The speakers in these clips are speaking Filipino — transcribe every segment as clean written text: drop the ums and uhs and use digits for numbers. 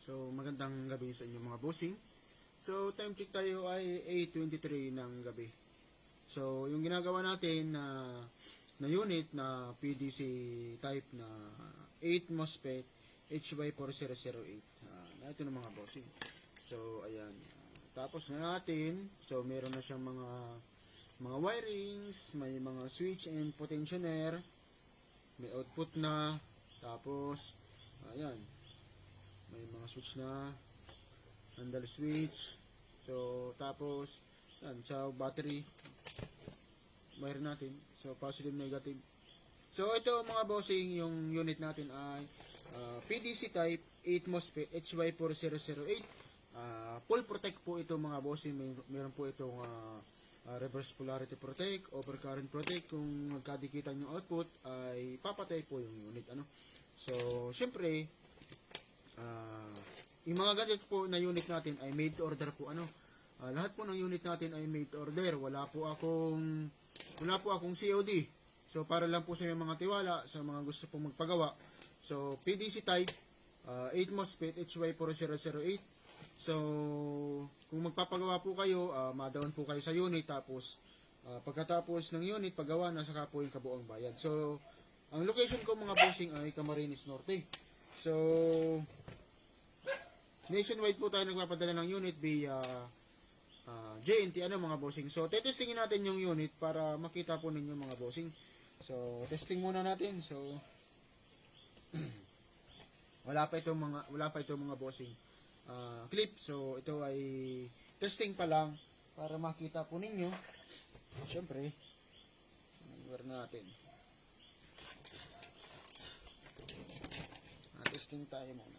So, magandang gabi sa inyo mga bossing. So, time check tayo ay 8:23 ng gabi. So, yung ginagawa natin na unit na PDC type na 8 MOSFET HY4008. Na ito ng mga bossing. So, ayan. Tapos na natin. So, meron na siyang mga wirings, may mga switch and potentiometer, may output na. Tapos, ayan. May mga switch na, handle switch. So, tapos, yan, sa battery, wire natin. So, positive, negative. So, ito mga bossing, yung unit natin ay PDC type 8 MOSFET HY4008. Full protect po ito mga bossing. Meron po itong reverse polarity protect, overcurrent protect. Kung magkadikitan yung output, ay papatay po yung unit. So, syempre, yung mga gadget po na unit natin ay made to order po. Lahat po ng unit natin ay made to order. Wala po akong COD. So para lang po sa mga tiwala, sa mga gusto pong magpagawa. So PDC type 8 MOSFET HY4008. So kung magpapagawa po kayo, ma-down po kayo sa unit, tapos pagkatapos ng unit paggawa na, saka po yung kabuang bayad. So ang location ko mga bossing ay Camarines Norte. So nationwide po tayo nagpapadala ng unit via JNT mga bossing. So tetestingin natin yung unit para makita po ninyo mga bossing. So testing muna natin. So wala pa itong mga bossing clip. So ito ay testing pa lang para makita po ninyo. Syempre, wire natin. Testing tayo muna.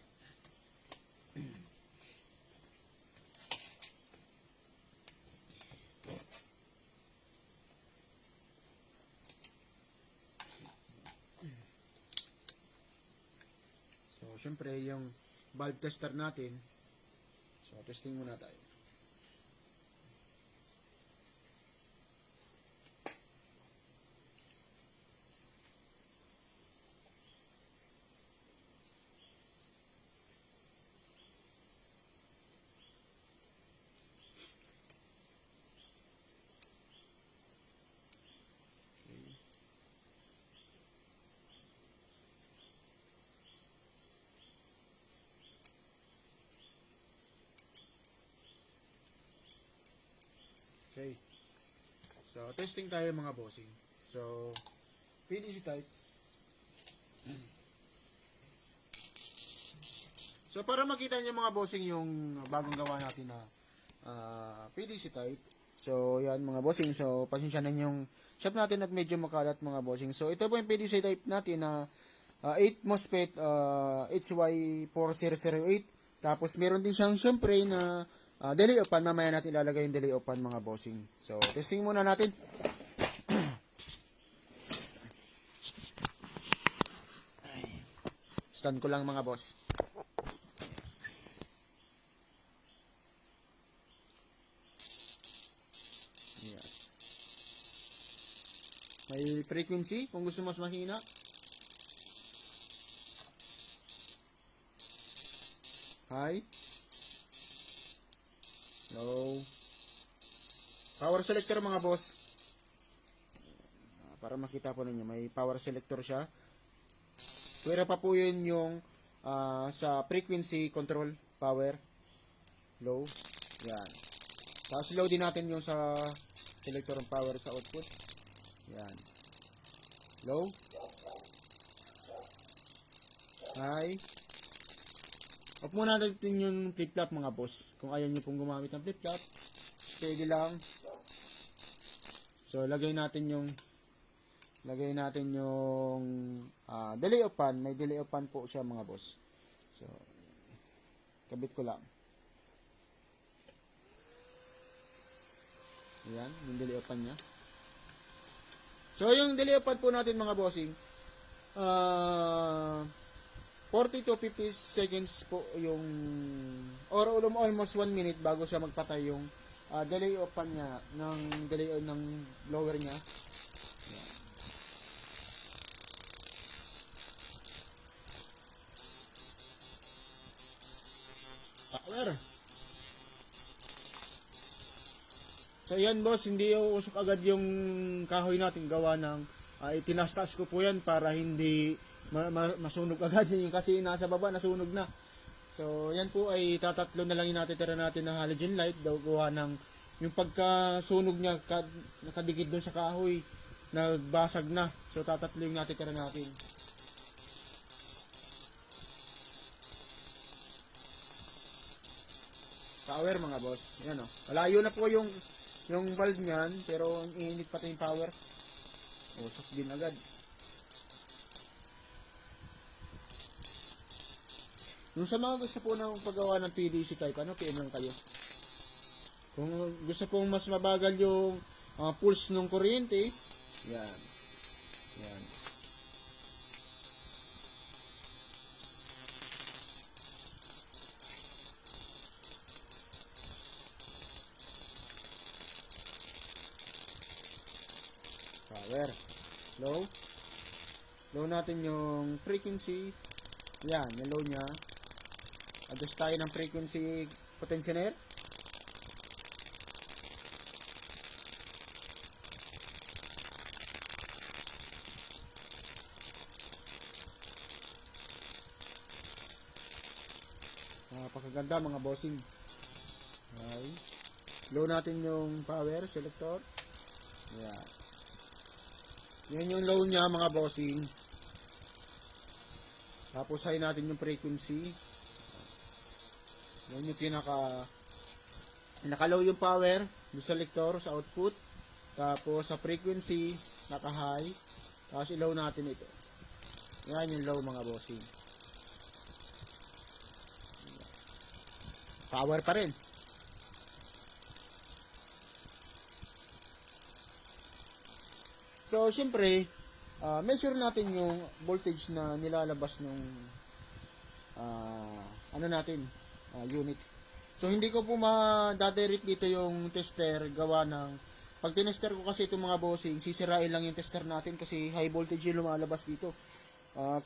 So, syempre, yung valve tester natin. So, testing muna tayo. Okay. So, testing tayo mga bossing. So, PDC type. So, para makita nyo mga bossing yung bagong gawa natin na PDC type. So, yan mga bossing. So, pasensyanan yung shop natin at medyo makalat mga bossing. So, ito po yung PDC type natin na 8 MOSFET HY4008. Tapos, meron din siyang syempre na delay off pan. Mamaya natin ilalagay yung delay off pan mga bossing. So, testing muna natin. Stand ko lang mga boss. Ayan. May frequency kung gusto mas mahina. High. Low. Power selector mga boss. Para makita po ninyo, may power selector siya. Pwera pa po yun yung sa frequency control, power, low. Yan. Tapos low din natin yung sa selector ng power sa output. Yan. Low. High. Off muna natin yung flip-flop mga boss. Kung ayaw nyo pong gumamit ng flip-flop, steady lang. So, lagay natin yung delay off pan. May delay off pan po siya mga boss. So, kabit ko lang. Ayan, yung delay off pan niya. So, yung delay off pan po natin mga bossing, 40 to 50 seconds po yung, or almost 1 minute bago siya magpatay yung delay off pan niya, ng delay on ng blower niya. Power. So yan boss, hindi usok agad yung kahoy natin gawa ng itinastas ko po yan para hindi masunog agad yung kasi nasa baba nasunog na. So yan po ay tatatlo na lang yung natitira natin na halogen light gawa ng yung pagkasunog niya nakadikit doon sa kahoy nagbasag na. So tatatlo yung natitira natin. Power mga boss. Yan oh. Malayo na po yung valve niyan pero init pa yung power. Usok din agad. Yung sa mga gusto po ng paggawa ng PDC type, PM lang kayo. Kung gusto pong mas mabagal yung pulse ng kuryente, yan. Yan. Power. Low. Low natin yung frequency. Yan, yung low niya. Adjust tayo ng frequency potentiometer. Napakaganda mga bossing. Okay. Low natin yung power selector. Yan. Yan yung low niya mga bossing. Tapos high natin yung frequency. Yan yung pinaka low yung power yung selector sa output. Tapos sa frequency naka high. Tapos ilaw natin ito. Yan yung low mga bossing. Power pa rin. So syempre measure natin yung voltage na nilalabas nung unit. So hindi ko po ma-direct dito yung tester gawa ng pag tinester ko kasi itong mga bossing, sisirain lang yung tester natin kasi high voltage yung lumalabas dito.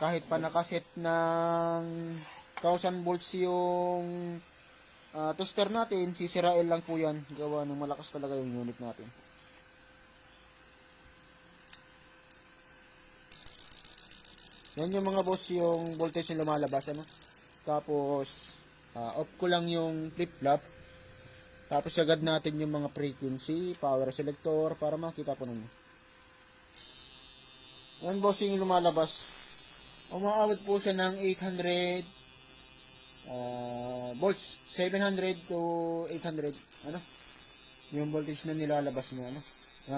Kahit pa nakaset ng 1000 volts yung tester natin, sisirain lang po yan gawa ng malakas talaga yung unit natin. Yan yung mga boss yung voltage yung lumalabas Tapos off ko lang yung flip-flop. Tapos agad natin yung mga frequency, power selector para makita po ninyo. Yan boss yung lumalabas. Umaabot po siya ng 800 volts, 700 to 800. Yung voltage na nilalabas niya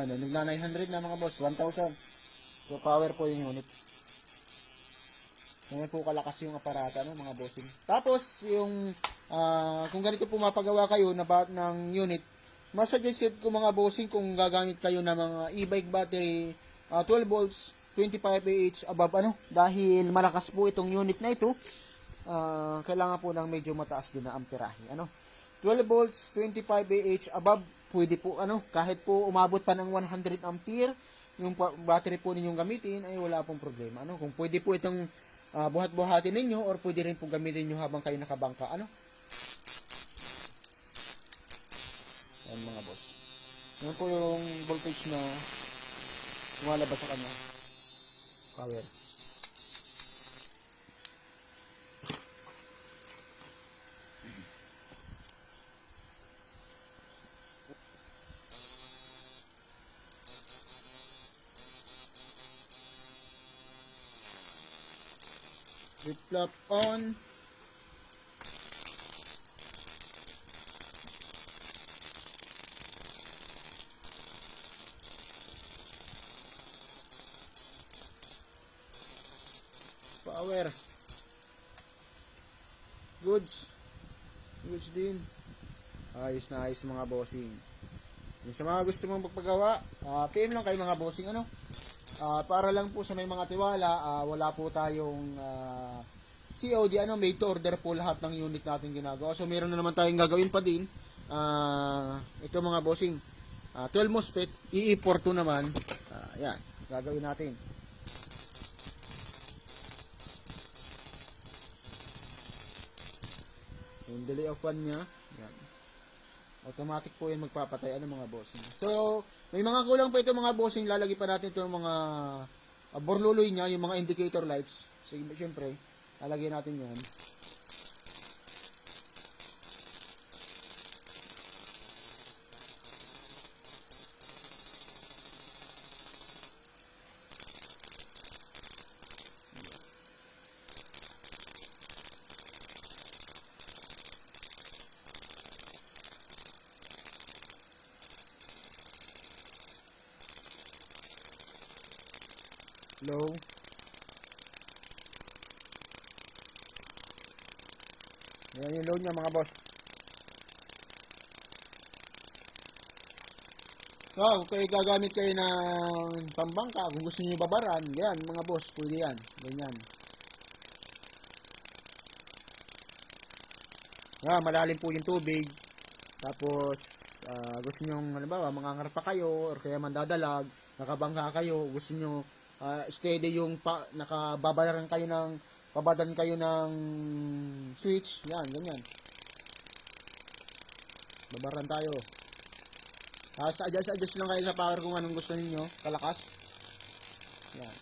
nagna 900 na mga boss, 1000. So power po yung unit. Ngayon po kalakas yung aparata mga bossing. Tapos yung kung ganito po mapagawa kayo ng unit, mas suggested ko mga bossing kung gagamit kayo ng mga e-bike battery 12 volts 25 Ah dahil malakas po itong unit na ito. Kailangan po ng medyo mataas din na amperahe 12 volts 25 above pwede po kahit po umabot pa ng 100 ampere yung battery po ninyong gamitin ay wala pong problema kung pwede po itong buhat-buhatin ninyo or pwede rin po gamitin nyo habang kayo nakabangka yan mga boss. Yan po yung voltage na lumalabas sa kanya power. Flip-flop on. Power. Goods din. Ayos na ayos mga bossing. Yung sa mga gusto mong magpagawa, PM lang kayo mga bossing para lang po sa may mga tiwala, wala po tayong COD made to order po lahat ng unit natin ginagawa. So meron na naman tayong gagawin pa din. Ito mga bossing, 12 MOSFET, EE42 naman. Yan, gagawin natin. Yung delay of 1 niya. Yan. Automatic po yan magpapatay. Ano mga bossing. So, may mga kulang pa ito mga bossing. Lalagay pa natin ito mga borluloy niya. Yung mga indicator lights. Sige, syempre, lalagay natin yan. Low. Yan yung load niya mga boss. So, kung kayo gagamit kayo ng pambangka, kung gusto niyo babaran, yan mga boss, pwede yan. Ganyan. Malalim po yung tubig. Tapos, gusto niyo, halimbawa, mangangarap pa kayo, or kaya mandadalag, nakabangka kayo, gusto niyo steady yung nakababaran kayo ng pabadan kayo ng switch, yan, ganyan. Babaran tayo. Adjust lang kayo sa power kung anong gusto niyo, kalakas. Yan.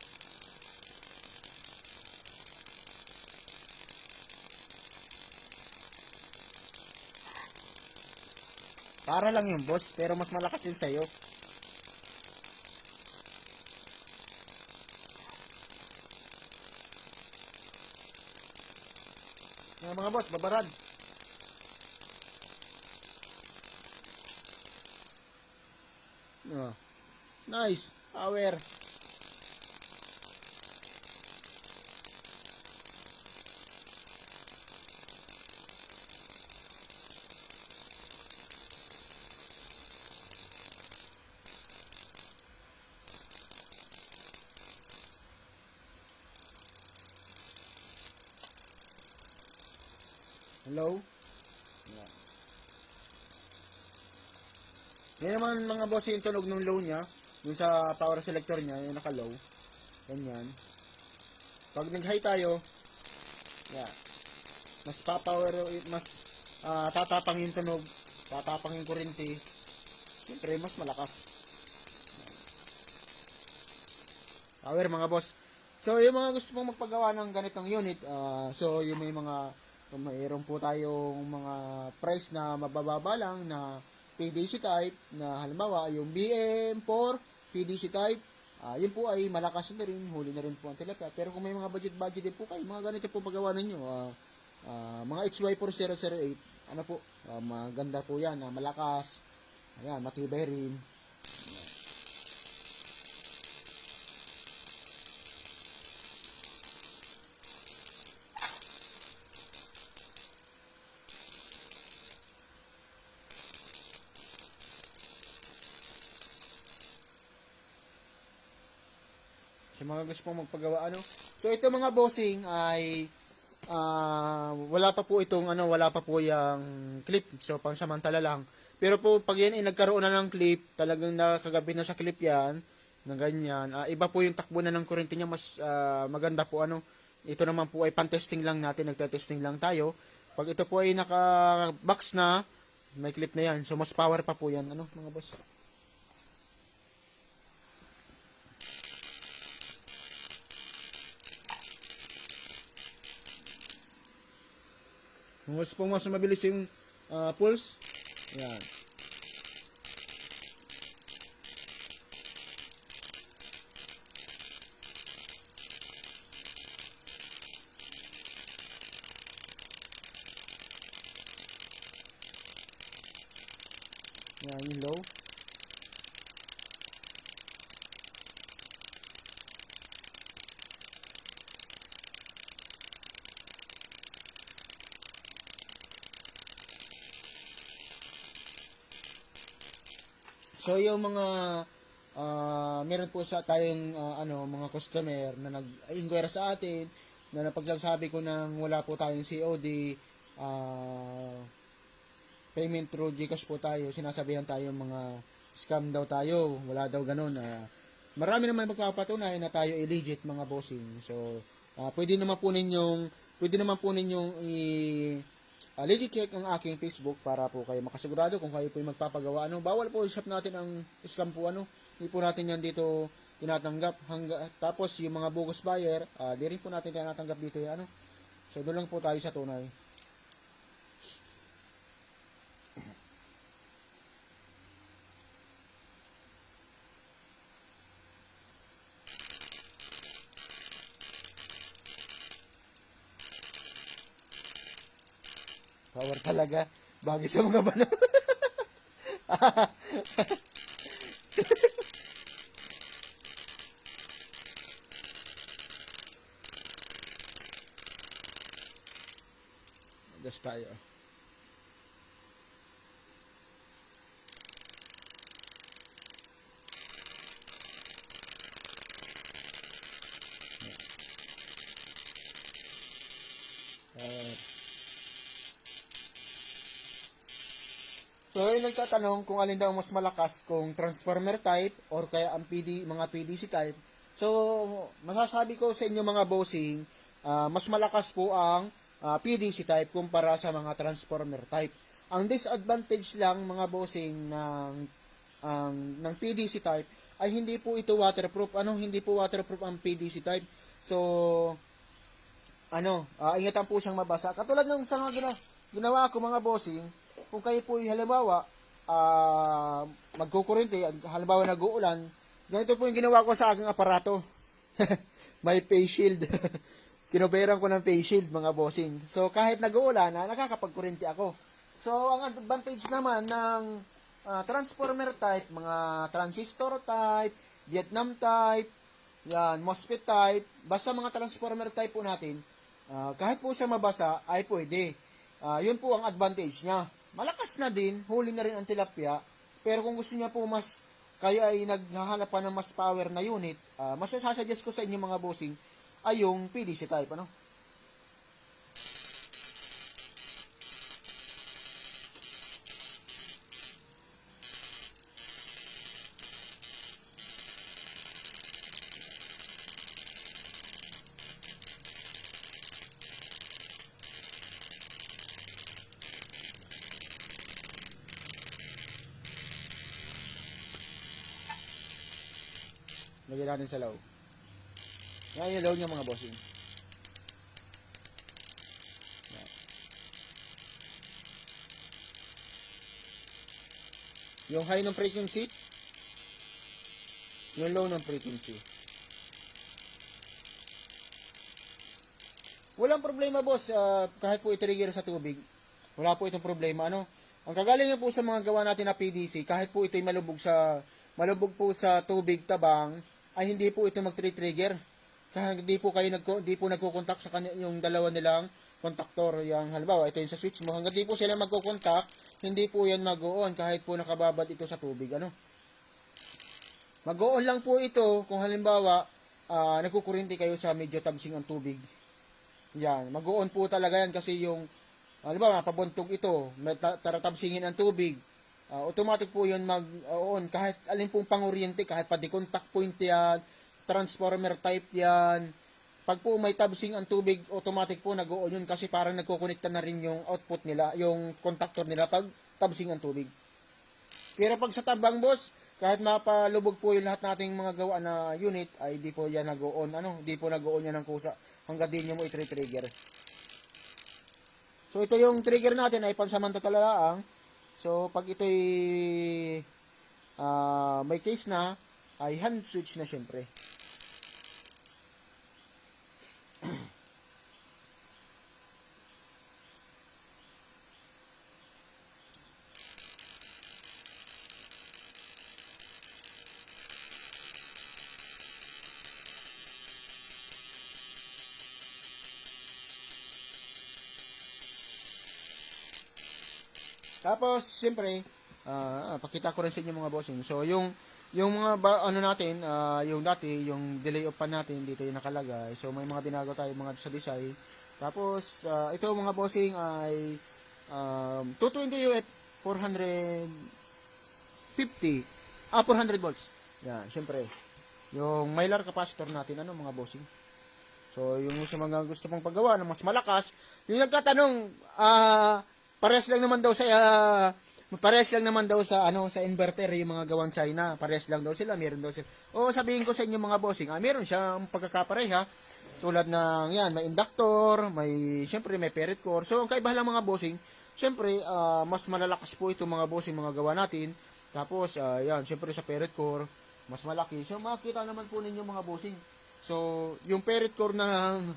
Para lang yung boss, pero mas malakas yun sa'yo. Yan mga boss, babarad. Nice, power. Hello? Yan naman mga boss yung tunog ng low niya. Yung sa power selector niya, yung naka-low. Ganyan. Pag nag-high tayo, yan. Mas mas tatapang yung tunog, tatapang yung kurente. Siyempre, mas malakas. Power mga boss. So, yung mga gusto pong magpagawa ng ganitong unit, so yung mayroon po tayong mga price na mabababa lang na PDC type na halimbawa yung BM4 PDC type, yun po ay malakas na rin, huli na rin po ang tilapia. Pero kung may mga budget din po kayo, mga ganito po magawa ninyo, mga HY4008, ano po, maganda po yan, malakas, ayan, matibay rin. Sa mga gusto pong magpagawa so ito mga bossing ay wala pa po yung clip, so pangsamantala lang. Pero po pag yan nagkaroon na ng clip, talagang nakakagabit na sa clip yan na ganyan, iba po yung takbo na ng kurente niya, mas maganda po ito naman po ay pan-testing lang natin, nagte-testing lang tayo. Pag ito po ay naka-box na, may clip na yan, so mas power pa po yan mga boss. Kung gusto pong mas mabilis yung pulse, yan. Yan yung low. So yung mga meron po tayong mga customer na nag-inquire sa atin na napagsasabi ko nang wala po tayong COD, payment through GCash po tayo, sinasabihan tayo mga scam daw tayo, wala daw ganun. Marami naman magpapatunay na tayo legit mga bossing. So pwede naman po ninyong legit check ang aking Facebook para po kayo makasigurado kung kayo po yung magpapagawa. Bawal po i-shop natin ang scam po. Hindi po natin yan dito tinatanggap. Tapos yung mga bogus buyer, di rin po natin tinatanggap dito. So doon lang po tayo sa tunay. Power talaga. Bagay sa mga bano. Just tayo. So, yung nagtatanong kung alin daw mas malakas, kung transformer type or kaya ang mga PDC type. So, masasabi ko sa inyo mga bossing, mas malakas po ang PDC type kumpara sa mga transformer type. Ang disadvantage lang mga bossing ng PDC type ay hindi po ito waterproof. Hindi po waterproof ang PDC type. So, ingatan po siyang mabasa. Katulad ng sa ginawa ko mga bossing, kung kayo po halimbawa magkukurente, halimbawa nag-uulan, ganito po yung ginawa ko sa aking aparato. May face shield. Kinoberan ko ng face shield mga bossing. So kahit nag-uulan, nakakapagkurente ako. So ang advantage naman ng transformer type, mga transistor type, Vietnam type, yan, MOSFET type, basta mga transformer type po natin, kahit po siya mabasa, ay pwede. Yun po ang advantage niya. Malakas na din, huli na rin ang tilapia, pero kung gusto niya po kayo ay naghahanap pa ng mas power na unit, mas sasuggest ko sa inyo mga bossing, ay yung PDC type, Lagyan natin sa loob. Yan yung loob niya mga bossing. Yan. Yung high ng frequency, yung low ng frequency. Walang problema boss, kahit po i-trigger sa tubig, wala po itong problema. Ang kagaling po sa mga gawa natin na PDC, kahit po ito'y malubog po sa tubig tabang, ay hindi po ito mag-trigger. Kahit hindi po nagko-contact sa yung dalawa nilang kontaktor. Yung halimbawa, ito yung sa switch mo. Hanggang di po sila magko-contact, hindi po yan mag-on kahit po nakababad ito sa tubig. Mag-on lang po ito kung halimbawa, nagkukurinti kayo sa medyo tabsing ang tubig. Yan, mag-on po talaga yan kasi yung, halimbawa, pabuntog ito, taratabsingin ang tubig. Automatic po yun mag-on kahit alin pong panguryente, kahit pa di-contact point yan, transformer type yan. Pag po may tabsing ang tubig, automatic po nag-on yun kasi parang nagkukonekta na rin yung output nila, yung contactor nila pag tabsing ang tubig. Pero pag sa tabang boss, kahit mapalubog po yung lahat nating mga gawa na unit, ay di po yan nag-on, di po nag-on yan ng kusa hanggang din nyo mo i-trigger. So ito yung trigger natin ay pansamantala lang. So, pag ito'y may case na, ay hand switch na syempre. Tapos, siyempre, pakita ko rin sa inyo mga bossing. So, yung mga natin, yung dati, yung delay of pan natin, dito yung nakalagay. So, may mga binago tayo mga sa design. Tapos, ito mga bossing ay 220 UF 450 400 volts. Yan, siyempre. Yung mylar capacitor natin, mga bossing. So, yung sa mga gusto pang paggawa ng mas malakas, yung nagtatanong, pares lang naman daw sa pares lang naman daw sa sa inverter yung mga gawang China. Pares lang daw sila, meron daw sila. O sabihin ko sa inyo mga bossing, meron siyang pagkakapareha. Tulad ng yan, may inductor, syempre may ferrite core. So, ang kaibahan lang mga bossing, syempre, mas malalakas po itong mga bossing mga gawa natin. Tapos, yan, syempre sa ferrite core, mas malaki. So, makikita naman po ninyo mga bossing. So, yung ferrite core ng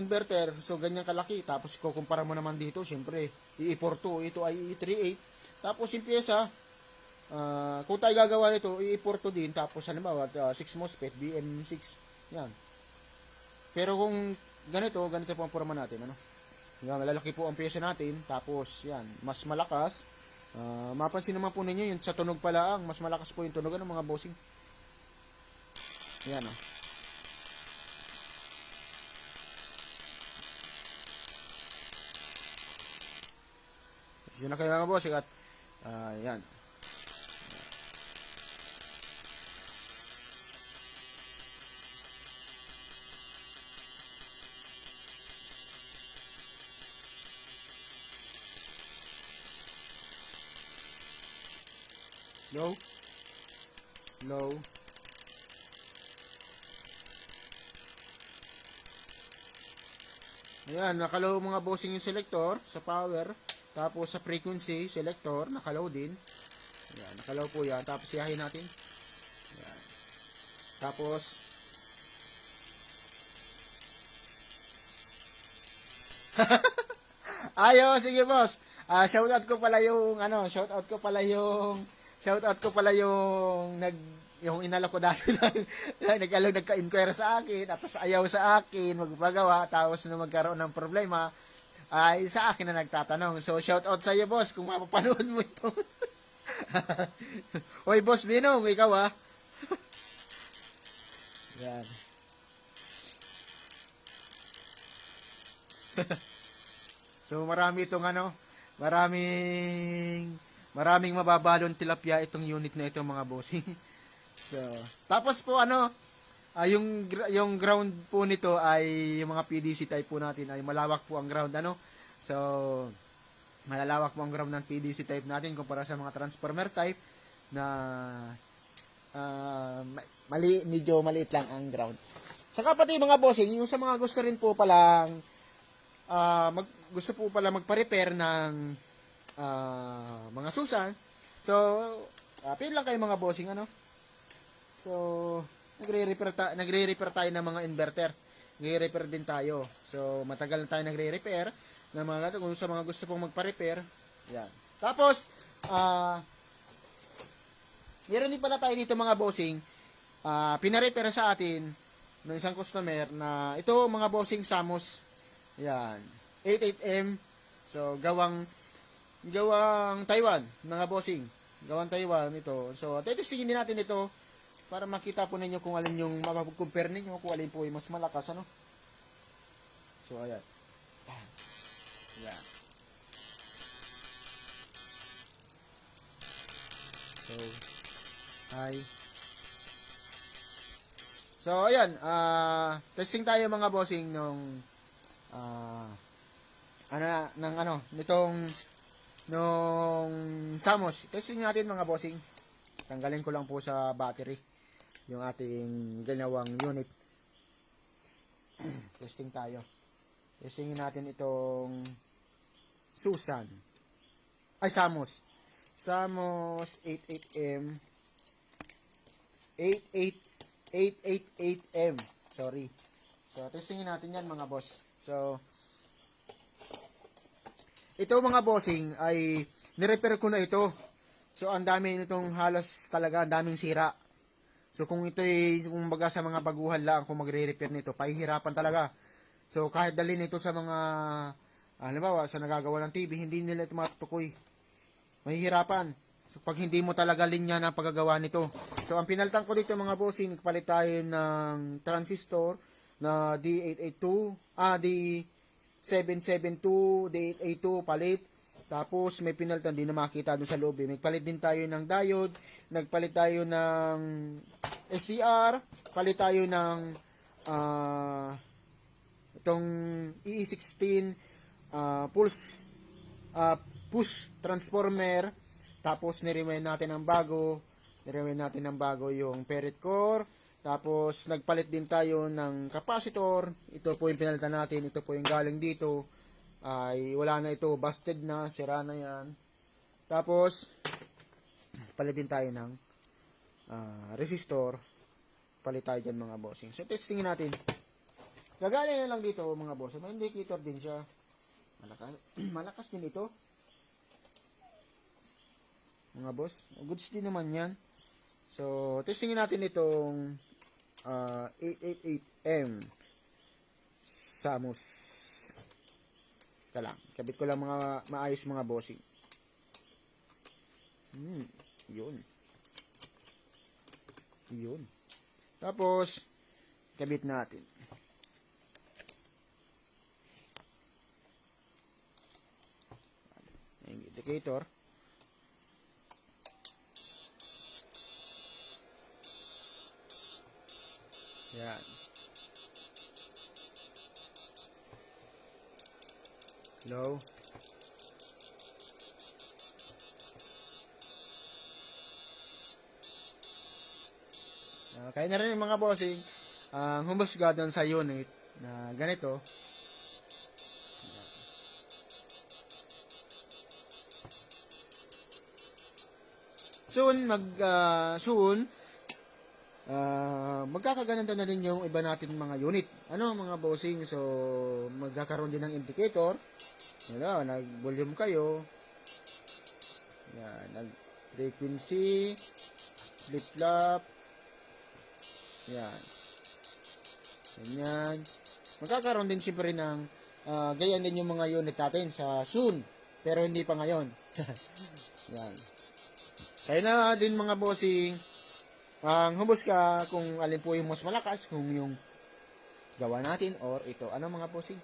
inverter, so ganyan kalaki. Tapos, kukumpara mo naman dito, syempre, i4 ito ay i38. Tapos, yung pyesa, kung tayo gagawa nito, i4 din. Tapos, halimbawa, 6 MOSFET, BM6, yan. Pero kung ganito po ang forma natin, yan, malalaki po ang pyesa natin. Tapos, yan, mas malakas. Mapansin naman po ninyo, yung sa tunog pala, mas malakas po yung tunog ng mga bossing. Yan, yun na kayo mga bossing at yan. Low. Ayan, nakalow mga bossing yung selector sa power. Tapos sa frequency selector, nakalow din. Ayan, nakalow po yan. Tapos siyahin natin. Ayan. Tapos, sige boss. Shoutout ko pala yung yung inalo ko dati nagka-inquire sa akin, tapos ayaw sa akin magpagawa, tapos na magkaroon ng problema ay sa akin na nagtatanong. So shoutout sa iyo boss kung mapapanood mo ito. Hoy boss Binong, ikaw Yan. So marami itong maraming mababalon tilapia itong unit na ito mga bossing. So, tapos po yung ground po nito ay yung mga PDC type po natin ay malawak po ang ground So, malalawak po ang ground ng PDC type natin kumpara sa mga transformer type na medyo maliit lang ang ground. Saka pati mga bossing, yung sa mga gusto rin po palang gusto po pala magpa-repair ng mga susan. So, pin lang kayo mga bossing So, nagre-repair tayo ng mga inverter. Nagre-repair din tayo. So, matagal na tayo nagre-repair ng mga kung sa mga gusto pong magpa-repair. Yan. Tapos, meron din pala tayo dito mga bossing, pina-repair sa atin ng isang customer na ito mga bossing Samos. Yan. 88M. So, gawang Taiwan, mga bossing. Gawang Taiwan ito. So, testingin din natin ito para makita po ninyo kung alin yung mapapag-compare ninyo, kung alin po yung mas malakas, So, ayan. Ayan. So, hi. So, ayan. Testing tayo mga bossing nung nung Samos. Testing natin mga bossing. Tanggalin ko lang po sa battery yung ating ginawang unit. Testing tayo. Testingin natin itong Susan. Samos. Samos 88M. 888M. Sorry. So, testingin natin yan mga boss. So, ito mga bossing ay nirepair ko na ito. So, ang dami nitong halos talaga, ang daming sira. So, kung kung baga sa mga baguhan lang, kung magre-repair nito, pahihirapan talaga. So, kahit dalhin ito sa mga, halimbawa, sa nagagawa ng TV, hindi nila ito matutukoy. Mahihirapan. So, pag hindi mo talaga linya na paggagawa nito. So, ang pinaltan ko dito mga bossing, nagpalit tayo ng transistor na D772, D882, palit. Tapos may pinalitan din na makita doon sa loob. Nagpalit din tayo ng diode, nagpalit tayo ng SCR, palit tayo ng itong EE16 pulse push transformer. Tapos nirewind natin ng bago. Yung ferrite core. Tapos nagpalit din tayo ng capacitor. Ito po yung pinalitan natin. Ito po yung galing dito. Ay wala na ito. Busted na. Sira na yan. Tapos palit din tayo ng resistor. Palit tayo dyan mga bossing. So testingin natin. Gagaling na lang dito mga bossing. May indicator din siya. Malakas din ito. Mga boss. Goods din naman yan. So, testingin natin itong 888M Samus. Ito lang. Kabit ko lang mga maayos mga bossing. Yun. Tapos, kabit natin. Yung indicator. Yan. Low. Kaya na rin yung mga bossing ang humusga doon sa unit na ganito. Soon magkakagananda na din yung iba natin mga unit. Ano mga bossing? So magkakaroon din ng indicator. Wala, nag-volume kayo. Yan, nag-frequency, flip-flop. Yan. Ganyan. Magkakaroon din siyempre ng ganyan din yung mga unit natin sa soon. Pero hindi pa ngayon. Yan. Kaya na din mga bossing, ang hubos ka kung alin po yung mas malakas, kung yung gawa natin or ito. Ano mga bossing?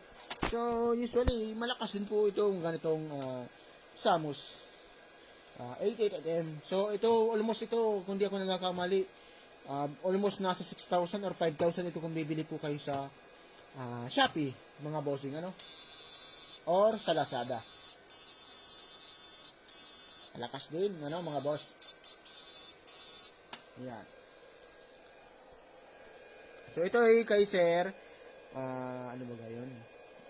So, usually, malakas din po itong ganitong Samus 88M. So, almost ito, kung di ako nagkakamali, almost nasa 6,000 or 5,000 ito kung bibili po kayo sa Shopee, mga bossing, ano? Or sa Lazada. Malakas din, ano, mga boss? Yan. So, ito ay kay Sir. Ano ba gayon?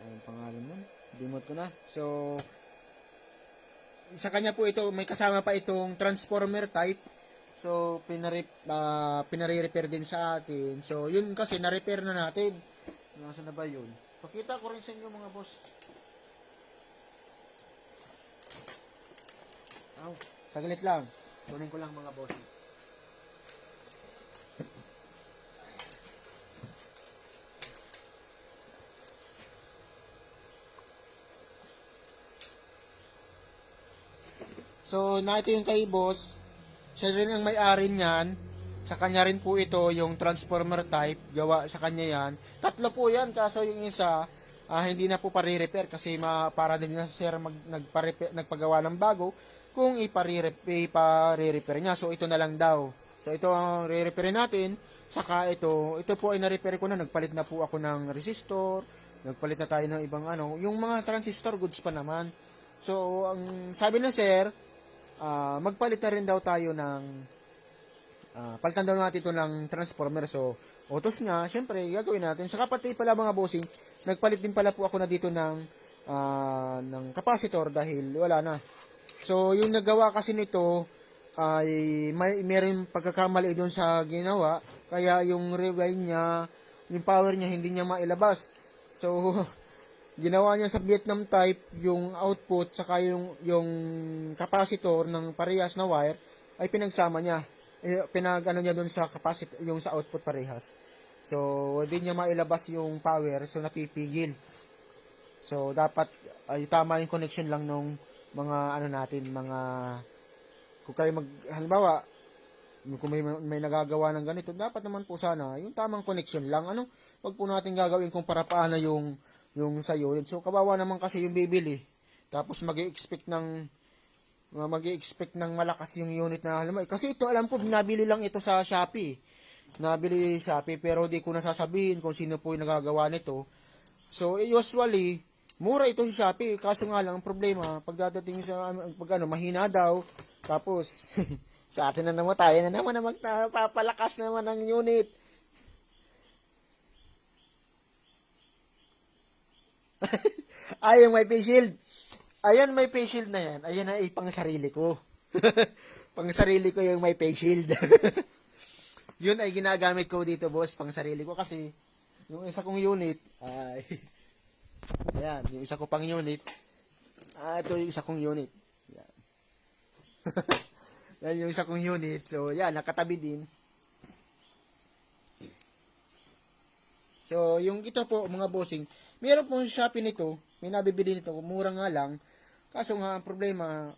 Ang pangalan nun? Dimot ko na. So, sa kanya po ito, may kasama pa itong transformer type. So, pinare-repair din sa atin. So, yun kasi, na-repair na natin. Nasaan na ba yun? Pakita ko rin sa inyo mga boss. Saglit lang. Kunin ko lang mga boss. So, na ito yung kay boss. Siya rin ang may-ari niyan. Sa kanya rin po ito, yung transformer type. Gawa sa kanya yan. Tatlo po yan, kaso yung isa, hindi na po pare-repair kasi para din na sir nagpagawa ng bago kung ipare-repair niya. So, ito na lang daw. So, ito ang re-repair natin. Saka ito po ay na-repair ko na. Nagpalit na po ako ng resistor. Nagpalit na tayo ng ibang ano. Yung mga transistor goods pa naman. So, ang sabi ng sir, magpalit na rin daw tayo ng palitan daw natin ito ng transformer. So, utos nga, syempre, gagawin natin. Saka pati pala mga bossing, nagpalit din pala po ako na dito ng capacitor dahil wala na. So, yung nagawa kasi nito ay meron pagkakamali doon sa ginawa. Kaya yung rewind niya, yung power niya, hindi niya mailabas. So, ginawa niya sa Vietnam type, yung output, saka yung capacitor ng parehas na wire, ay pinagsama niya. Pinag-ano niya doon sa capacitor, yung sa output parehas. So, hindi niya mailabas yung power, so napipigil. So, dapat ay tama yung connection lang nung mga ano natin, mga kung kayo halimbawa, kung may nagagawa ng ganito, dapat naman po sana yung tamang connection lang. Ano? Wag po natin gagawin kung para paano yung sa unit. So, kawawa naman kasi yung bibili. Tapos mag-i-expect ng malakas yung unit na halimbawa. Kasi ito, alam ko, binabili lang ito sa Shopee. nabili Shopee, pero di ko nasasabihin kung sino po yung nagagawa nito. So, usually, mura ito sa Shopee. Kaso nga lang, ang problema, pagdadating sa, pag ano, mahina daw, tapos, sa atin na naman, tayo na naman na magpapalakas naman ng unit. Ay, yung may face shield. Ayan, may face shield na yan. Ayan ay pang sarili ko. Pang sarili ko yung may face shield. Yun ay ginagamit ko dito, boss, pang sarili ko kasi yung isa kong unit ay ayan, yung isa ko pang unit. Ito yung isa kong unit. Yan. Yan yung isa kong unit. So, yan, nakatabi din. So, yung ito po, mga bossing, meron pong Shopee nito, may nabibili nito, mura nga lang. Kaso nga, ang problema,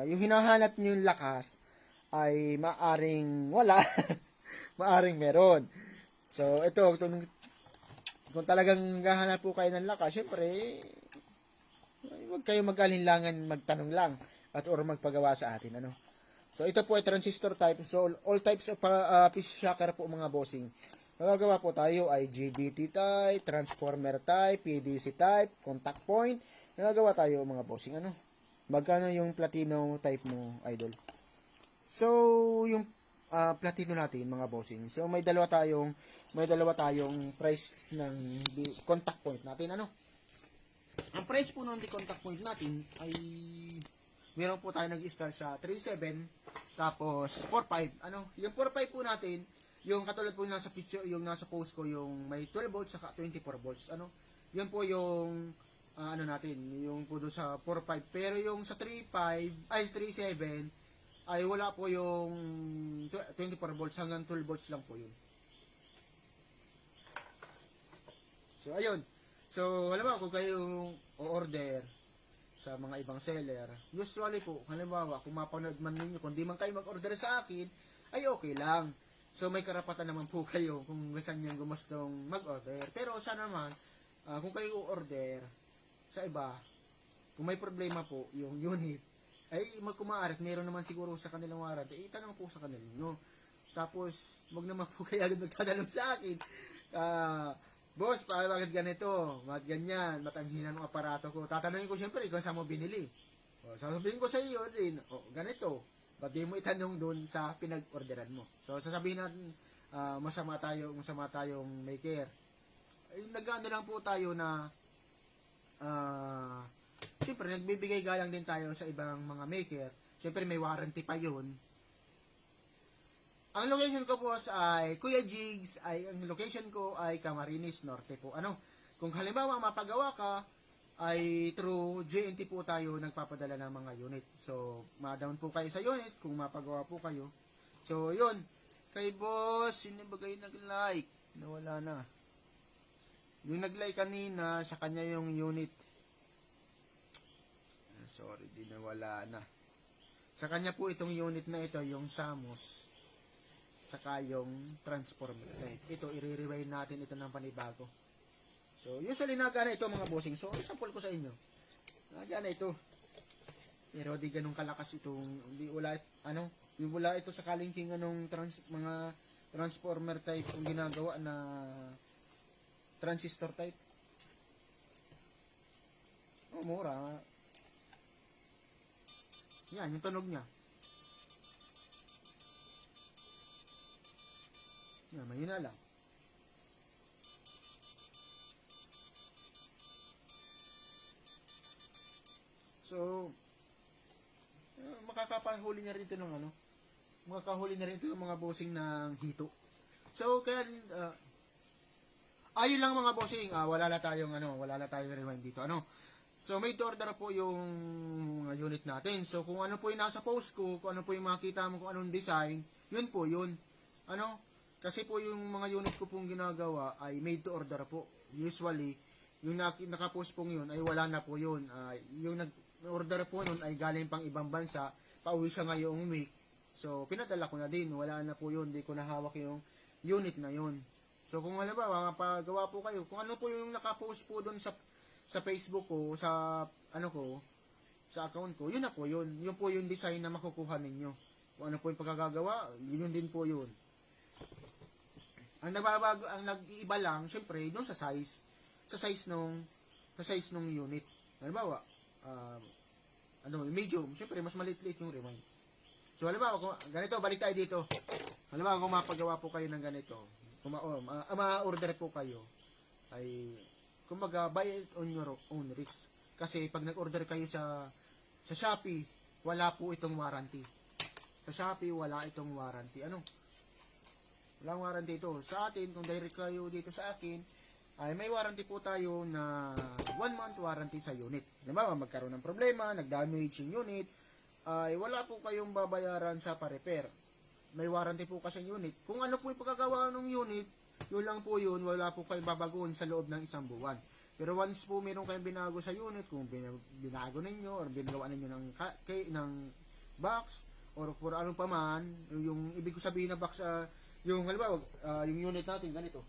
yung hinahanap nyo yung lakas, ay maaring wala. Maaring meron. So, ito, kung talagang gahanap po kayo ng lakas, syempre, huwag kayo mag-alinlangan magtanong lang at or magpagawa sa atin. Ano? So, ito po ay transistor type. So, all types of fish shocker po mga bossing. Magagawa po tayo ay GBT type, transformer type, PDC type, contact point. Magagawa tayo mga bossing. Ano? Magkano yung platino type mo, idol? So, yung platino natin mga bossing. So, may dalawa tayong price ng contact point natin. Ano? Ang price po ng contact point natin ay meron po tayo nag-start sa 3.7 tapos 4.5. Ano? Yung 4.5 po natin, yung katulad po nasa picture, yung nasa post ko, yung may 12 volts saka 24 volts. Ano? Yan po yung ano natin, yung po doon sa 4.5. Pero yung sa 3.5, ay 3.7 ay wala po yung 24 volts, hanggang 12 volts lang po yun. So, ayun. So, halimbawa, kung kayo o-order sa mga ibang seller, usually po, halimbawa, kung mapanood man ninyo, kung di man kayo mag-order sa akin, ay okay lang. So, may karapatan naman po kayo kung gusto nyo gumastong mag-order. Pero, sana naman, kung kayo o-order sa iba, kung may problema po yung unit, ay magkumaarit, meron naman siguro sa kanilang warranty, itanong po sa kanila, no? Tapos, wag naman po kayo agad magtatanong sa akin, boss, bakit ganito? Bakit ganyan? Ba't ang hina ng aparato ko? Tatanungin ko siyempre, ikaw saan mo binili? O, sasabihin ko sa iyo din, ganito. Ba't di mo itanong dun sa pinag-orderan mo? So, sasabihin natin, masama tayong maker. Ay, nag-ano lang po tayo na, siyempre, nagbibigay galang din tayo sa ibang mga maker. Siyempre, may warranty pa yun. Ang location ko po ay Kuya Jigs, ang location ko ay Camarines Norte po. Ano? Kung halimbawa mapagawa ka, ay through JNT po tayo nagpapadala ng mga unit. So, ma-down po kayo sa unit kung mapagawa po kayo. So, yun. Kay boss, sino ba kayo nag-like? Nawala na. Yung nag-like kanina, sa kanya yung unit. Sorry, di nawala na. Sa kanya po itong unit na ito, yung Samus. Saka yung transformer type. Ito, i-rewind natin ito ng panibago. So, usually nagana ito mga bossing. So, sample ko sa inyo. Nagana ito. Pero di ganun kalakas itong, wala ito sa kalingking mga transformer type yung ginagawa na transistor type. Mura. Yan, yung tunog niya. Yan, mahina lang. So, makakapahuli na rin ito ng makakahuli na rin ito ng mga bossing ng hito. So, kaya, ayun lang mga bossing, wala na tayong rewind dito. So, may order po yung mga unit natin. So, kung ano po yung nasa post ko, kung ano po yung makita mo, kung anong design, yun po yun. Kasi po yung mga unit ko pong ginagawa ay made to order po. Usually, yung nakapost pong yun ay wala na po yun. Yung nag-order po nun ay galing pang ibang bansa, pauwi siya ngayong week. So, pinadala ko na din. Wala na po yun. Hindi ko nahawak yung unit na yun. So, kung halimbawa, mapagawa po kayo, kung ano po yung nakapost po doon sa Facebook ko, sa account ko, yun na po yun. Yun po yung design na makukuha ninyo. Kung ano po yung pagkagagawa, yun din po yun. Ang nagbabago, ang nag-iiba lang, syempre, doon sa size nung unit. Halimbawa, medium, syempre, mas maliit-liit yung rewind. So, halimbawa, kung, ganito, balik tayo dito. Halimbawa, kung mapagawa po kayo ng ganito, kung ma-order po kayo, ay, kumbaga, buy it on your own risk. Kasi, pag nag-order kayo sa Shopee, wala po itong warranty. Sa Shopee, wala itong warranty. Walang warranty ito. Sa atin, kung direct kayo dito sa akin, ay may warranty po tayo na 1 month warranty sa unit. Diba, magkaroon ng problema, nag-damage yung unit, ay wala po kayong babayaran sa pa-repair. May warranty po kasi yung unit. Kung ano po yung pagkagawa ng unit, yun lang po yun, wala po kayong babagoon sa loob ng 1 buwan. Pero once po meron kayong binago sa unit, kung binago ninyo or binagawa ninyo ng box or for anong paman, yung ibig ko sabihin na box, yung halimbawa, yung unit natin ganito.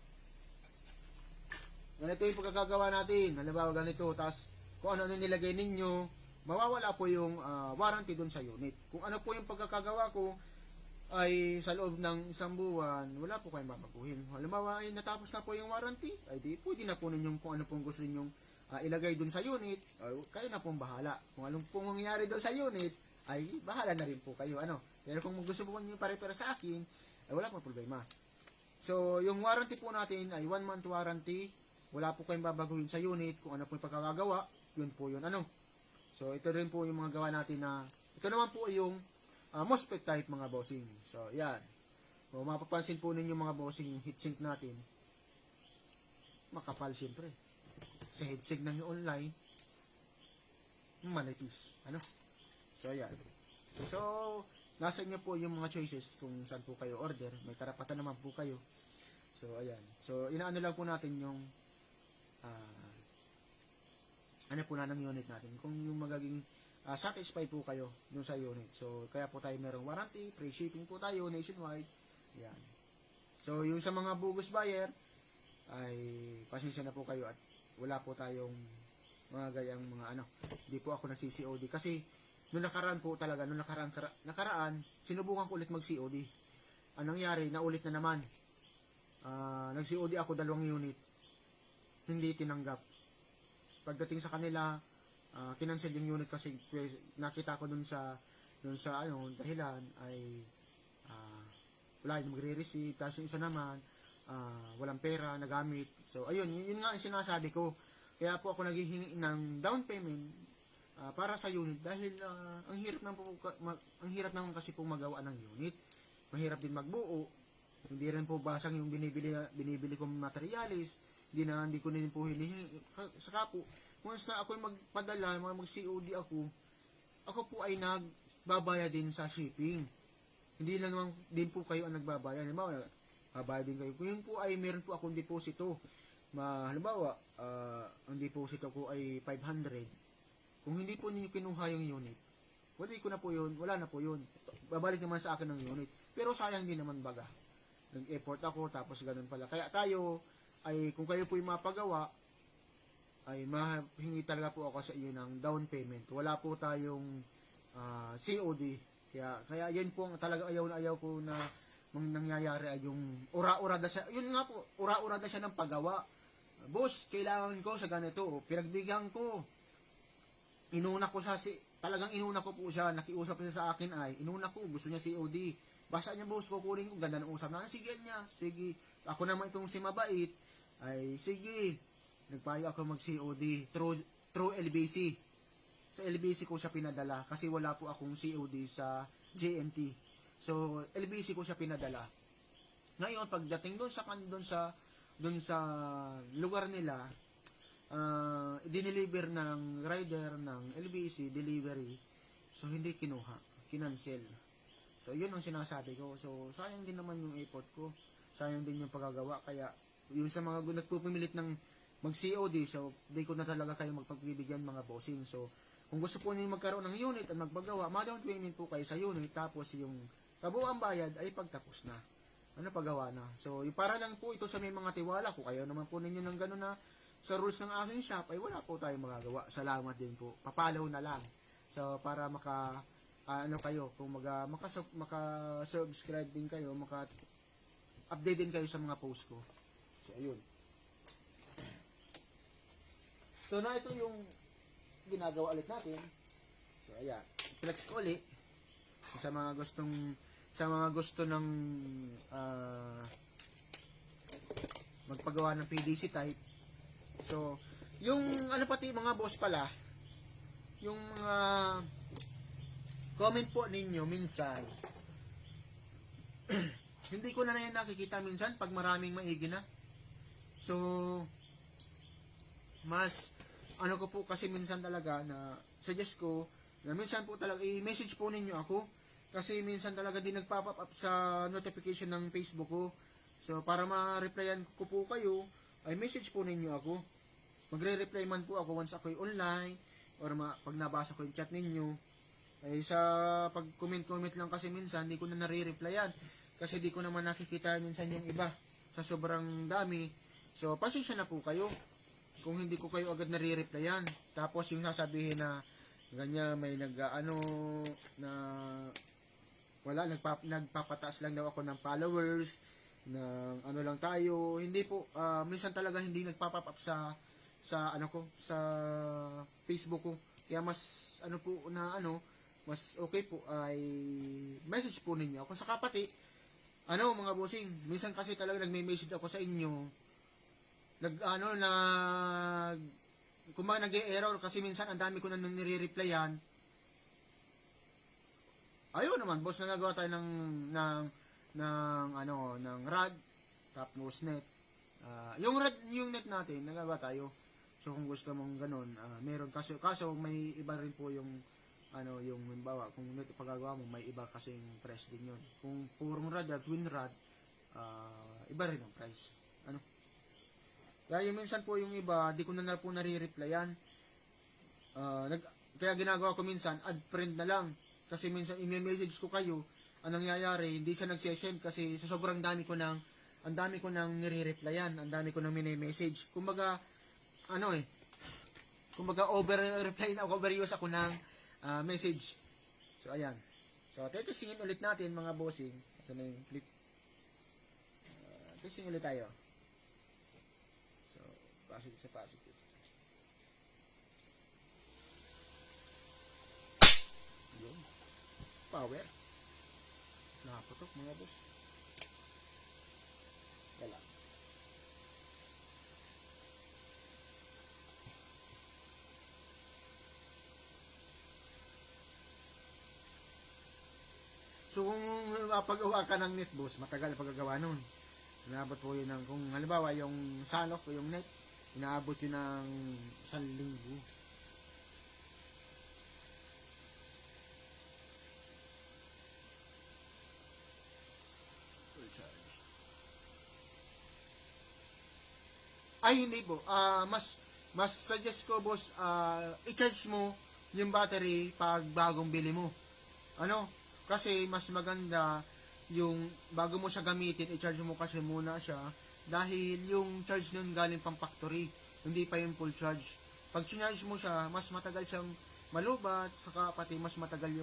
Ganito yung pagkakagawa natin. Halimbawa ganito, tapos kung ano nilagay ninyo, mawawala po yung warranty dun sa unit. Kung ano po yung pagkakagawa ko ay sa loob ng 1 buwan, wala po kayong babaguhin. Halimbawa ay natapos na po yung warranty, ay di pwede na po ninyong kung ano pong gusto ninyong ilagay dun sa unit, kayo na pong bahala. Kung anong pong mangyari dun sa unit, ay bahala na rin po kayo. Pero kung gusto po niyo pare-para sa akin, ay wala pong problema. So, yung warranty po natin ay 1 month warranty. Wala po kayong babaguhin sa unit. Kung ano po yung pagkakagawa, yun po yun. So, ito rin po yung mga gawa natin na, ito naman po yung MOSFET type mga bossing. So, yan. Kung mapapansin po ninyo mga bossing, heatsink natin, makapal siyempre. Sa heatsink ng online, manipis. So, yan. So, nasa inyo po yung mga choices kung saan po kayo order. May karapatan naman po kayo. So, ayan. So, inaano lang po natin yung po na ng unit natin. Kung yung magaging satisfy po kayo dun sa unit. So, kaya po tayo merong warranty, free shipping po tayo nationwide. Yan. So, yung sa mga bogus buyer, ay pasensya na po kayo at wala po tayong mga gayang mga hindi po ako nagsi-COD. Kasi, nung nakaraan po talaga, nakaraan, sinubukan ko ulit mag-COD. Anong nangyari? Naulit na naman. Nag-COD ako 2 unit. Hindi tinanggap. Pagdating sa kanila, kinancel yung unit kasi nakita ko dun sa dahilan ay wala yung magre-receive. Tapos yung isa naman, walang pera, nagamit. So, ayun, yun nga yung sinasabi ko. Kaya po ako naghihingi ng down payment para sa unit dahil ang hirap naman kasi pong magawa ng unit. Mahirap din magbuo. Hindi rin po basang yung binibili kong materialis. Hindi ko din po hinihingi. Saka po, once na ako magpadala, mag-COD ako po ay nagbabaya din sa shipping. Hindi lang naman din po kayo ang nagbabaya. Halimbawa, babayad din kayo. Kung yun po ay meron po akong deposito. Halimbawa, ang deposito ko ay 500. Kung hindi po ninyo kinuha yung unit, wala na po yun. Babalik naman sa akin ng unit. Pero sayang din naman baga. Nag-effort ako, tapos ganun pala. Kaya tayo, ay kung kayo po yung mapagawa, ay mahingi talaga po ako sa iyo ng down payment. Wala po tayong COD. Kaya yan po talaga ayaw na ayaw ko na nangyayari ay yung ura-urada siya. Yun nga po, ura-urada siya ng paggawa. Boss, kailangan ko sa ganito. Pinagbigyan ko. Talagang inuna ko po siya. Nakiusap siya sa akin ay, inuna ko, gusto niya COD. Basta niya, boss, kukunin ko. Ganda ng usap na. Sige niya. Sige. Ako naman itong si mabait. Ay, sige. Nagpayo ako mag-COD through LBC. Sa LBC ko siya pinadala kasi wala po akong COD sa JNT. So, LBC ko siya pinadala. Ngayon, pagdating doon sa lugar nila, dineliver ng rider ng LBC delivery. So, hindi kinuha. Kinancel. So, yun ang sinasabi ko. So, sayang din naman yung effort ko. Sayang din yung pagagawa. Kaya, yung sa mga nagpupumilit ng mag-COD, so, di ko na talaga kayo magpagbibigyan mga bossing. So, kung gusto po niyo magkaroon ng unit at magpagawa, ma-down payment po kayo sa unit, tapos yung kabuang bayad ay pagtapos na. Pagawa na. So, yung para lang po ito sa may mga tiwala. Kung kayo naman po ninyo ng gano'n na sa rules ng aking shop, ay wala po tayong magagawa. Salamat din po. Papalaw na lang. So, para kayo, kung maka-subscribe din kayo, update din kayo sa mga post ko. So, ayun. So, na ito yung ginagawa ulit natin. So, ayan. Flex ko ulit. Sa mga gusto ng magpagawa ng PDC type. So, yung ano pati mga boss pala, yung mga comment po ninyo minsan, hindi ko na yan nakikita minsan pag maraming maigi na. So, mas ano ko po kasi minsan talaga na suggest ko na minsan po talaga i-message po ninyo ako kasi minsan talaga din nagpa-pop up sa notification ng Facebook ko. So, para ma-replyan ko po kayo, ay message po ninyo ako. Magre-reply man po ako once ako'y online or pag nabasa ko yung chat ninyo. Ay sa pag-comment lang kasi minsan, di ko na nare-replyan. Kasi di ko naman nakikita minsan yung iba sa sobrang dami. So, pasensya na po kayo kung hindi ko kayo agad nare-replyan. Tapos yung sasabihin na ganyan, may na wala, nagpapataas lang daw ako ng followers, ng ano lang tayo. Hindi po, minsan talaga hindi nagpapop up sa sa Facebook ko. Kaya mas mas okay po ay message po ninyo ako. Saka pati mga bossing, minsan kasi talaga nagme-message ako sa inyo. Kung nag-e-error kasi minsan ang dami ko na nire-replyan. Ayun naman, boss, na nagawa tayo ng rad, tapos net. Yung net natin, nagawa tayo. So kung gusto mong ganun, meron kaso may iba rin po yung yung halimbawa, kung net pagagawa mo, may iba kasing price din yun. Kung purong rad at twin rad, iba rin ang price. Kaya yung minsan po yung iba, di ko na po nare-replyan. Kaya ginagawa ko minsan, add friend na lang. Kasi minsan i-message ko kayo, anong nangyayari, hindi siya nag-send kasi sa sobrang dami ko nang nire-replyan, ang dami ko nang mini-message. Kumbaga overuse ako ng message. So ayan. So testingin ulit natin mga bossing. Saan na yung clip? Testing ulit tayo. So positive. Yun. Power. Nakaputok mga boss. Dala. So kung mapagawa ka ng net boss, matagal paggawa nun. Inaabot po yun kung halimbawa yung salok o yung net, inaabot yun ng 1 linggo. Ay hindi po. Mas suggest ko boss, i-charge mo yung battery pag bagong bili mo. Kasi mas maganda yung bago mo siya gamitin, i-charge mo kasi muna siya dahil yung charge nun galing pang factory, hindi pa yung full charge. Pag charge mo siya, mas matagal siyang malubat, saka pati mas matagal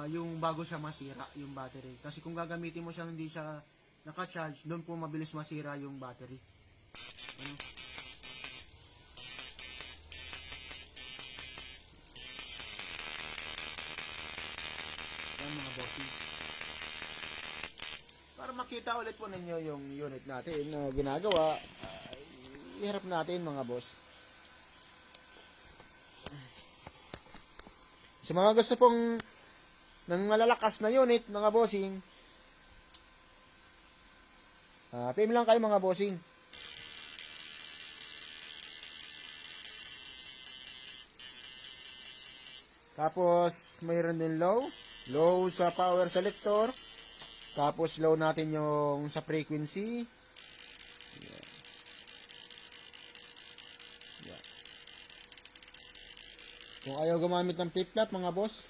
yung bago siya masira yung battery. Kasi kung gagamitin mo siya hindi siya naka-charge, doon po mabilis masira yung battery. Para makita ulit po ninyo yung unit natin na ginagawa, iharap natin mga boss. Sa mga gusto pong ng malalakas na unit mga bossing, PM lang kayo mga bossing. Tapos mayroon din low sa power selector. Tapos low natin yung sa frequency. Yan. Kung ayaw gumamit ng flip-flop mga boss.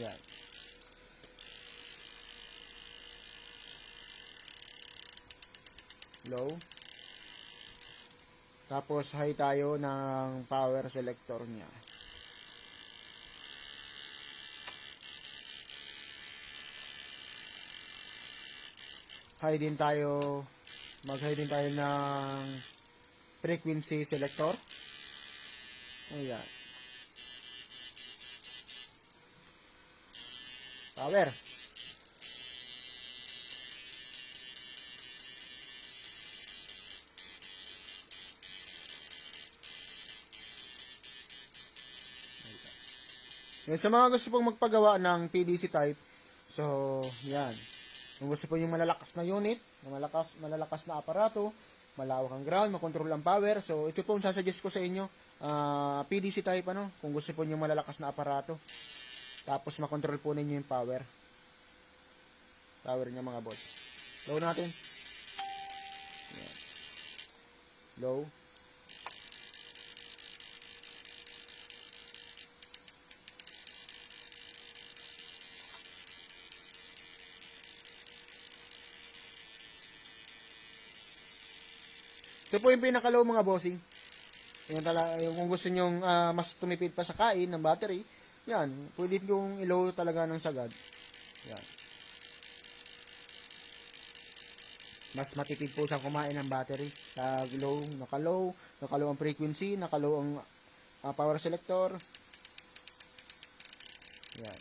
Yan. Low. Tapos high tayo ng power selector niya. mag-high din tayo ng frequency selector. Ayan. Power. Yan, sa mga gusto pong magpagawa ng PDC type, so, yan. Kung gusto po yung malalakas na unit, malalakas na aparato, malawak ang ground, makontrol ang power, so ito po ang sasuggest ko sa inyo, PDC type, kung gusto po yung malalakas na aparato. Tapos makontrol po ninyo yung power niya mga boss. Low natin. Yan. Low. Ito po yung pinaka-low mga bossing. Yung kung gusto nyong mas tumipid pa sa kain ng battery, yan, pwede yung i-low talaga ng sagad. Yan. Mas matipid po siyang kumain ng battery. Low, naka-low ang frequency, naka-low ang power selector. Yan.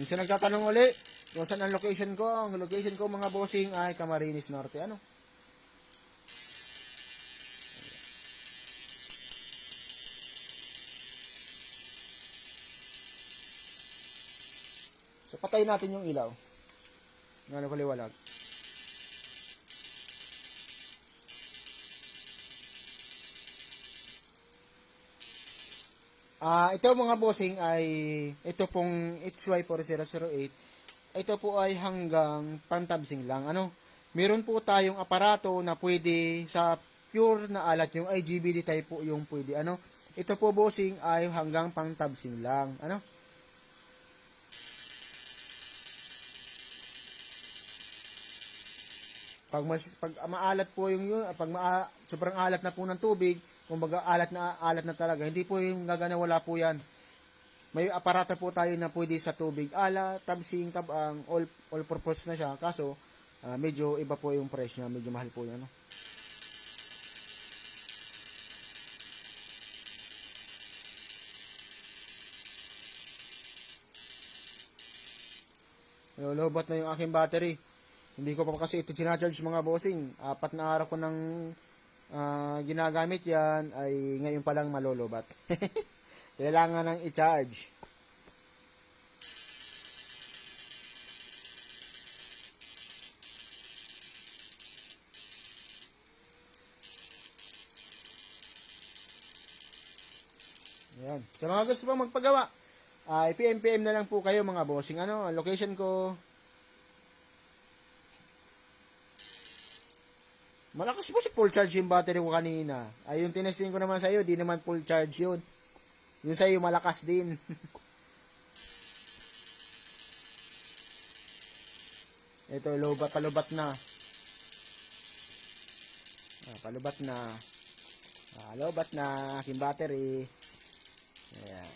Yung sa nagtatanong uli, kung saan ang location ko mga bossing ay Camarines Norte. So, patayin natin yung ilaw. Ngano kaliwalag. Ito mga bossing ay ito pong HY4008. Ito po ay hanggang pantabsing lang. Meron po tayong aparato na pwede sa pure na alat, yung IGBT type po yung pwede. Ito po bossing ay hanggang pantabsing lang. Pag maalat po sobrang alat na po ng tubig, kumbaga alat na talaga, hindi po yung gagana, wala po yan. May aparato po tayo na pwede sa tubig, tabsing, tabang, all purpose na siya. Kaso, medyo iba po yung price niya, medyo mahal po yan. Lobat na yung aking battery. Hindi ko pa kasi ito sinacharge mga bossing. 4 na araw ko nang ginagamit yan, ay ngayon pa lang malolobat. Kailangan nang i-charge. Ayan. Sa mga gusto pang magpagawa, ay PM na lang po kayo mga bossing. Ang location ko, malakas po si full charge yung battery ko kanina. Ay, yung tinesting ko naman sa iyo, di naman full charge yun. Yung sa iyo, malakas din. Ito, palubat na. Palubat na. Lobat na aking battery. Ayan.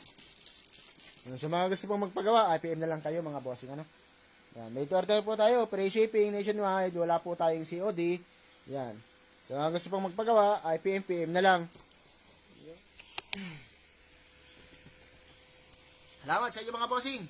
Yung sa mga gusto pong magpagawa, PM na lang kayo mga bossing. Yan. May order po tayo, free shipping nationwide, wala po tayong COD. Yan. Sa mga gusto pong magpagawa, PM na lang. Salamat sa inyo mga bossing.